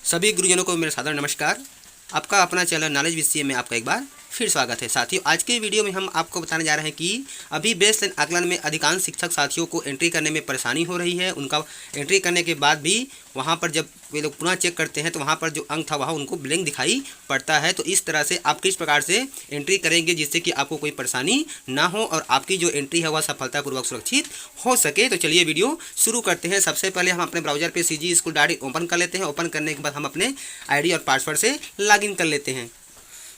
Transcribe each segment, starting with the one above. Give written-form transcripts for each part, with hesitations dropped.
सभी गुरुजनों को मेरा सादर नमस्कार। आपका अपना चैनल नॉलेज विषय में आपका एक बार फिर स्वागत है। साथियों, आज के वीडियो में हम आपको बताने जा रहे हैं कि अभी बेसलाइन आकलन में अधिकांश शिक्षक साथियों को एंट्री करने में परेशानी हो रही है। उनका एंट्री करने के बाद भी वहां पर जब वे लोग पुनः चेक करते हैं तो वहां पर जो अंक था वह उनको ब्लैंक दिखाई पड़ता है। तो इस तरह से आप किस प्रकार से एंट्री करेंगे जिससे कि आपको कोई परेशानी ना हो और आपकी जो एंट्री है वह सफलतापूर्वक सुरक्षित हो सके। तो चलिए वीडियो शुरू करते हैं। सबसे पहले हम अपने ब्राउजर पे CGSchool.in ओपन कर लेते हैं। ओपन करने के बाद हम अपने ID और पासवर्ड से लॉगिन कर लेते हैं।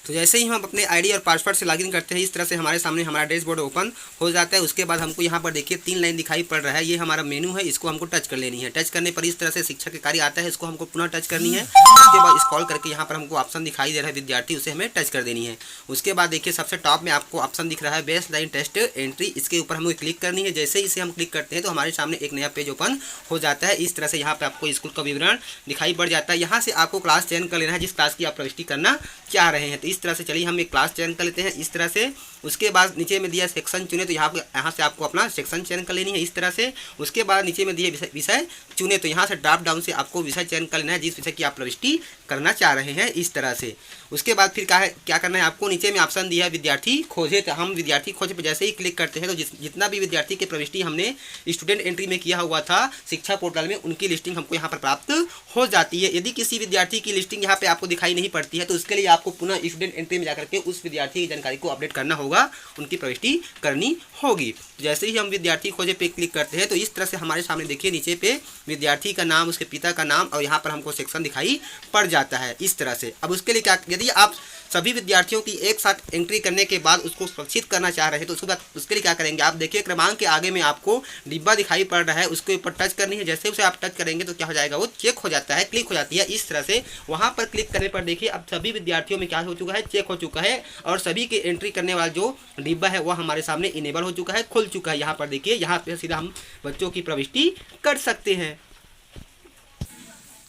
तो जैसे ही हम अपने ID और पासवर्ड से लॉगिन करते हैं इस तरह से हमारे सामने हमारा डैशबोर्ड ओपन हो जाता है। उसके बाद हमको यहाँ पर देखिए 3 लाइन दिखाई पड़ रहा है, ये हमारा मेनू है, इसको हमको टच कर लेनी है। टच करने पर इस तरह से शिक्षक के कार्य आता है, इसको हमको पुनः टच करनी है। उसके बाद स्क्रॉल करके यहाँ पर हमको ऑप्शन दिखाई दे रहा है विद्यार्थी, उसे हमें टच कर देनी है। उसके बाद देखिए सबसे टॉप में आपको ऑप्शन दिख रहा है बेसलाइन टेस्ट एंट्री, इसके ऊपर हमें क्लिक करनी है। जैसे ही इसे हम क्लिक करते हैं तो हमारे सामने एक नया पेज ओपन हो जाता है। इस तरह से यहाँ पर आपको स्कूल का विवरण दिखाई पड़ जाता है। यहाँ से आपको क्लास चयन कर लेना है जिस क्लास की आप प्रविष्टि करना चाह रहे हैं। तो इस तरह से चलिए हम एक क्लास चयन कर लेते हैं इस तरह से। उसके बाद नीचे में दिया सेक्शन चुने, तो यहाँ से आपको अपना सेक्शन चयन कर लेनी है इस तरह से। उसके बाद नीचे में दिए विषय चुने, तो यहाँ से ड्रॉप डाउन से आपको विषय चयन कर लेना है जिस विषय की आप प्रविष्टि करना चाह रहे हैं इस तरह से। उसके बाद फिर क्या करना है आपको, नीचे में ऑप्शन दिया है विद्यार्थी खोजे, तो हम विद्यार्थी खोज पर जैसे ही क्लिक करते हैं तो जितना भी विद्यार्थी की प्रविष्टि हमने स्टूडेंट एंट्री में किया हुआ था शिक्षा पोर्टल में, उनकी लिस्टिंग हमको यहाँ पर प्राप्त हो जाती है। यदि किसी विद्यार्थी की लिस्टिंग यहाँ पे आपको दिखाई नहीं पड़ती है तो उसके लिए आपको पुनः स्टूडेंट एंट्री में जाकर के उस विद्यार्थी की जानकारी को अपडेट करना होगा, उनकी प्रविष्टि करनी होगी। जैसे ही हम विद्यार्थी खोजे पे क्लिक करते हैं तो इस तरह से हमारे सामने देखिए नीचे पे विद्यार्थी का नाम, उसके पिता का नाम और यहाँ पर हमको सेक्शन दिखाई पड़ जाता है इस तरह से। अब उसके लिए क्या, यदि आप सभी विद्यार्थियों की एक साथ एंट्री करने के बाद उसको सुरक्षित करना चाह रहे हैं तो उसके लिए क्या करेंगे, आप देखिए क्रमांक के आगे में आपको डिब्बा दिखाई पड़ रहा है, उसके ऊपर टच करनी है। जैसे उसे आप टच करेंगे तो क्या हो जाएगा, वो चेक हो जाता है, क्लिक हो जाती है इस तरह से। वहाँ पर क्लिक करने पर देखिए अब सभी विद्यार्थियों में क्या हो चुका है, चेक हो चुका है और सभी के एंट्री करने वाला जो डिब्बा है वह हमारे सामने इनेबल हो चुका है, खुल चुका है। यहाँ पर देखिए, यहाँ पर सीधा हम बच्चों की प्रविष्टि कर सकते हैं।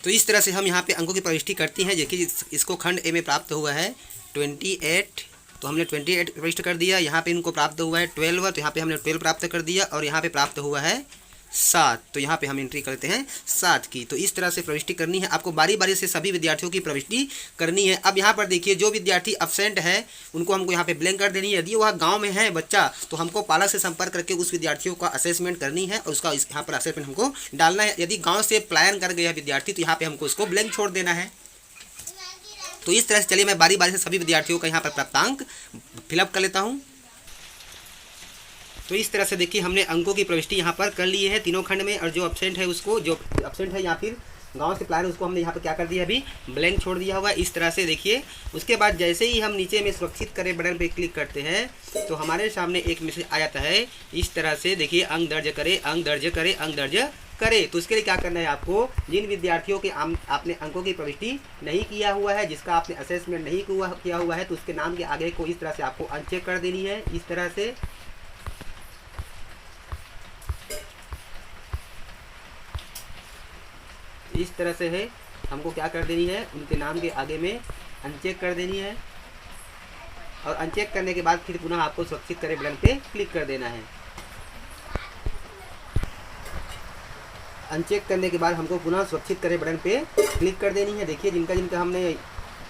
तो इस तरह से हम यहाँ पे अंकों की प्रविष्टि करती हैं। देखिए इसको खंड ए में प्राप्त हुआ है 28, तो हमने 28 प्रविष्ट कर दिया। यहाँ पे इनको प्राप्त हुआ है 12, तो यहाँ पे हमने 12 प्राप्त कर दिया और यहाँ पे प्राप्त हुआ है 7, तो यहाँ पे हम एंट्री करते हैं 7 की। तो इस तरह से प्रविष्टि करनी है आपको, बारी बारी से सभी विद्यार्थियों की प्रविष्टि करनी है। अब यहाँ पर देखिए जो विद्यार्थी एब्सेंट है उनको हमको यहाँ पे ब्लैंक कर देनी है। यदि वह गांव में है बच्चा तो हमको पालक से संपर्क करके उस विद्यार्थियों का असेसमेंट करनी है और उसका यहाँ पर असेसमेंट हमको डालना है। यदि गाँव से पलायन कर गया विद्यार्थी तो यहाँ पर हमको उसको ब्लैंक छोड़ देना है। तो इस तरह से चलिए मैं बारी बारी से सभी विद्यार्थियों का यहाँ पर प्राप्तांक फिलअप कर लेता हूँ। तो इस तरह से देखिए हमने अंकों की प्रविष्टि यहाँ पर कर ली है तीनों खंड में, और जो एब्सेंट है उसको, जो एब्सेंट है या फिर गांव से प्लान, उसको हमने यहाँ पर क्या कर दिया, अभी ब्लैंक छोड़ दिया हुआ इस तरह से देखिए। उसके बाद जैसे ही हम नीचे में सुरक्षित करें बटन पे क्लिक करते हैं तो हमारे सामने एक मैसेज आ जाता है इस तरह से देखिए, अंक दर्ज करें, अंक दर्ज करें, अंक दर्ज करें। तो उसके लिए क्या करना है आपको, जिन विद्यार्थियों के आपने अंकों की प्रविष्टि नहीं किया हुआ है, जिसका आपने असेसमेंट नहीं किया हुआ है, तो उसके नाम के आगे को इस तरह से आपको अनचेक कर देनी है इस तरह से। इस तरह से है, हमको क्या कर देनी है, उनके नाम के आगे में अनचेक कर देनी है और अनचेक करने के बाद फिर पुनः आपको सुरक्षित करें बटन पे क्लिक कर देना है। अनचेक करने के बाद हमको पुनः सुरक्षित करें बटन पे क्लिक कर देनी है। देखिए जिनका हमने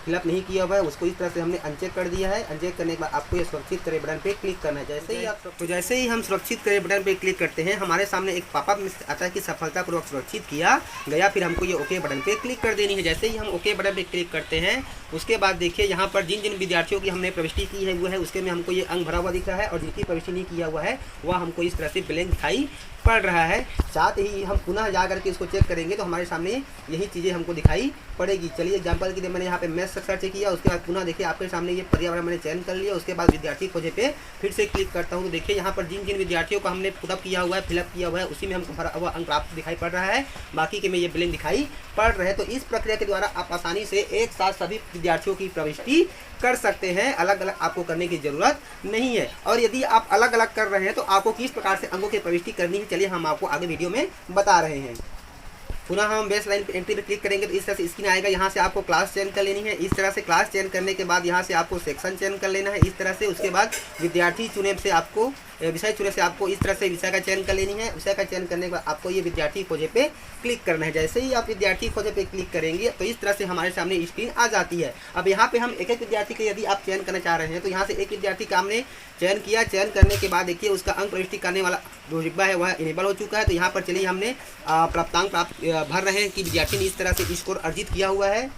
फिलअप नहीं किया हुआ है उसको इस तरह से हमने अनचेक कर दिया है। अनचेक करने के बाद आपको ये सुरक्षित करें बटन पे क्लिक करना है। जैसे ही हम सुरक्षित करें बटन पे क्लिक करते हैं हमारे सामने एक पॉपअप मैसेज आता है कि सफलतापूर्वक सुरक्षित किया गया। फिर हमको ये ओके बटन पे क्लिक कर देनी है। जैसे ही हम ओके बटन पे क्लिक करते हैं उसके बाद देखिए यहाँ पर जिन जिन विद्यार्थियों की हमने प्रविष्टि की है वो है, उसके में हमको ये अंक भरा हुआ दिख रहा है और जिनकी प्रविष्टि नहीं किया हुआ है वह हमको इस तरह से ब्लैंक दिखाई पड़ रहा है। साथ ही हम पुनः जा करके इसको चेक करेंगे तो हमारे सामने यही चीज़ें हमको दिखाई पड़ेगी। चलिए एग्जांपल के लिए मैंने यहाँ पे मैथ्स सर्च किया, उसके बाद पुनः देखिए आपके सामने ये पर्यावरण मैंने चयन कर लिया। उसके बाद विद्यार्थी खोजे पे फिर से क्लिक करता हूँ तो देखिए यहाँ पर जिन जिन विद्यार्थियों को हमने पुटअप किया हुआ है, फिलअप किया हुआ है, उसी में हमको भरा हुआ अंक प्राप्त दिखाई पड़ रहा है, बाकी के में ये ब्लैंक दिखाई पड़ रहे हैं। तो इस प्रक्रिया के द्वारा आप आसानी से एक साथ सभी विद्यार्थियों की प्रविष्टि कर सकते हैं, अलग अलग आपको करने की जरूरत नहीं है। और यदि आप अलग अलग कर रहे हैं तो आपको किस प्रकार से अंकों की प्रविष्टि करनी है, चलिए हम आपको आगे वीडियो में बता रहे हैं। पुनः हम बेस लाइन एंट्री पे क्लिक करेंगे तो इस तरह से स्क्रीन आएगा। यहाँ से आपको क्लास चयन कर लेनी है। इस तरह से क्लास चयन करने के बाद यहाँ से आपको सेक्शन चयन कर लेना है इस तरह से। उसके बाद विद्यार्थी चुने से आपको विषय चुने से आपको इस तरह से विषय का चयन कर लेनी है। विषय का चयन करने के बाद आपको ये विद्यार्थी खोजे पे क्लिक करना है। जैसे ही आप विद्यार्थी खोजे पे क्लिक करेंगे तो इस तरह से हमारे सामने स्क्रीन आ जाती है। अब यहाँ पे हम एक विद्यार्थी के यदि आप चयन करना चाह रहे हैं तो यहाँ से एक विद्यार्थी का हमने चयन किया। चयन करने के बाद देखिए उसका अंक प्रविष्टि करने वाला जो डिब्बा है वह इनेबल हो चुका है। तो यहाँ पर चलिए हमने प्राप्तांक भर रहे हैं कि विद्यार्थी ने इस तरह से स्कोर अर्जित किया हुआ है।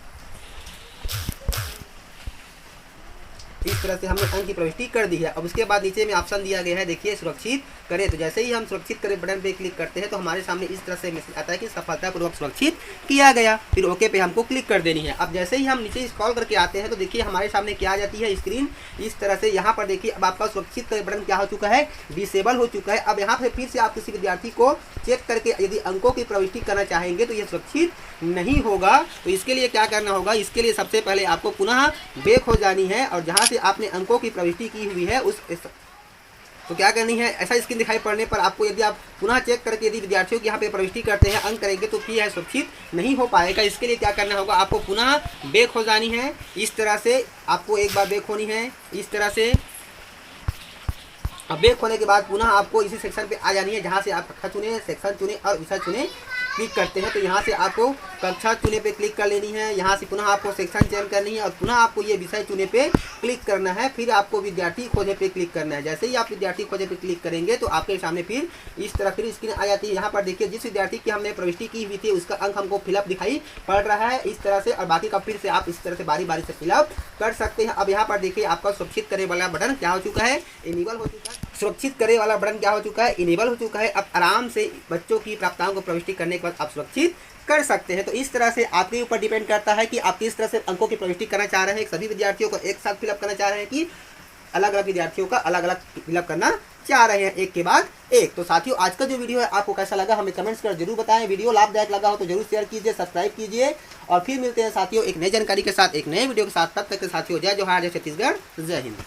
इस तरह से हमने अंक की प्रविष्टि कर दी है। अब उसके बाद नीचे में ऑप्शन दिया गया है, देखिए सुरक्षित करें। तो जैसे ही हम सुरक्षित करें बटन पे क्लिक करते हैं तो हमारे सामने इस तरह से मैसेज आता है कि सफलतापूर्वक सुरक्षित किया गया। फिर ओके पे हमको क्लिक कर देनी है। अब जैसे ही हम नीचे स्क्रॉल करके आते हैं तो देखिए हमारे सामने क्या आ जाती है स्क्रीन इस तरह से। यहाँ पर देखिए अब आपका सुरक्षित करें बटन क्या हो चुका है, डिसेबल हो चुका है। अब यहाँ पे फिर से आप किसी विद्यार्थी को चेक करके यदि अंकों की प्रविष्टि करना चाहेंगे तो ये सुरक्षित नहीं होगा। तो इसके लिए क्या करना होगा, इसके लिए सबसे पहले आपको पुनः बैक हो जानी है और जहाँ से आपने अंकों की प्रविष्टि की हुई है तो क्या करनी है, ऐसा स्क्रीन दिखाई पड़ने पर आपको यदि आप पुनः चेक करके यदि विद्यार्थियों की यहाँ पे प्रविष्टि करते हैं अंक करेंगे तो फिर यह सुरक्षित नहीं हो पाएगा। इसके लिए क्या करना होगा, आपको पुनः बैक हो जानी है। इस तरह से आपको एक बार बैक होनी है इस तरह से। अब बैक होने के बाद पुनः आपको इसी सेक्शन पे आ जानी है जहाँ से आप कक्षा चुने, सेक्शन चुने और विषय चुने क्लिक करते हैं। तो यहाँ से आपको कक्षा चुने पे क्लिक कर लेनी है। यहाँ से पुनः आपको सेक्शन चयन करनी है और पुनः आपको ये विषय चुने पे क्लिक करना है। फिर आपको विद्यार्थी खोजे पे क्लिक करना है। जैसे ही आप विद्यार्थी खोजे पे क्लिक करेंगे तो आपके सामने फिर इस तरह फिर स्क्रीन आ जाती है। यहाँ पर देखिए जिस विद्यार्थी की हमने प्रविष्टि की हुई थी उसका अंक हमको फिलअप दिखाई पड़ रहा है इस तरह से, और बाकी का फिर से आप इस तरह से बारी बारी से फिलअप कर सकते हैं। अब यहाँ पर देखिए आपका सुरक्षित करे वाला बटन क्या हो चुका है, इनेबल हो चुका है। सुरक्षित करे वाला बटन क्या हो चुका है, इनेबल हो चुका है। अब आराम से बच्चों की प्राप्तांकों को प्रविष्टि करने के बाद आप सुरक्षित कर सकते हैं। तो इस तरह से आपके ऊपर डिपेंड करता है कि आप किस तरह से अंकों की प्रविष्टि करना चाह रहे हैं। सभी विद्यार्थियों को एक साथ फिलअप करना चाह रहे हैं कि अलग अलग विद्यार्थियों का अलग अलग फिलअप करना चाह रहे हैं एक के बाद एक। तो साथियों आज का जो वीडियो है आपको कैसा लगा हमें कमेंट्स कर जरूर बताएं। वीडियो लाभदायक लगा हो तो जरूर शेयर कीजिए, सब्सक्राइब कीजिए और फिर मिलते हैं साथियों एक नई जानकारी के साथ एक नए वीडियो के साथ। तब तक के साथियों जय जोहार, जय छत्तीसगढ़, जय हिंद।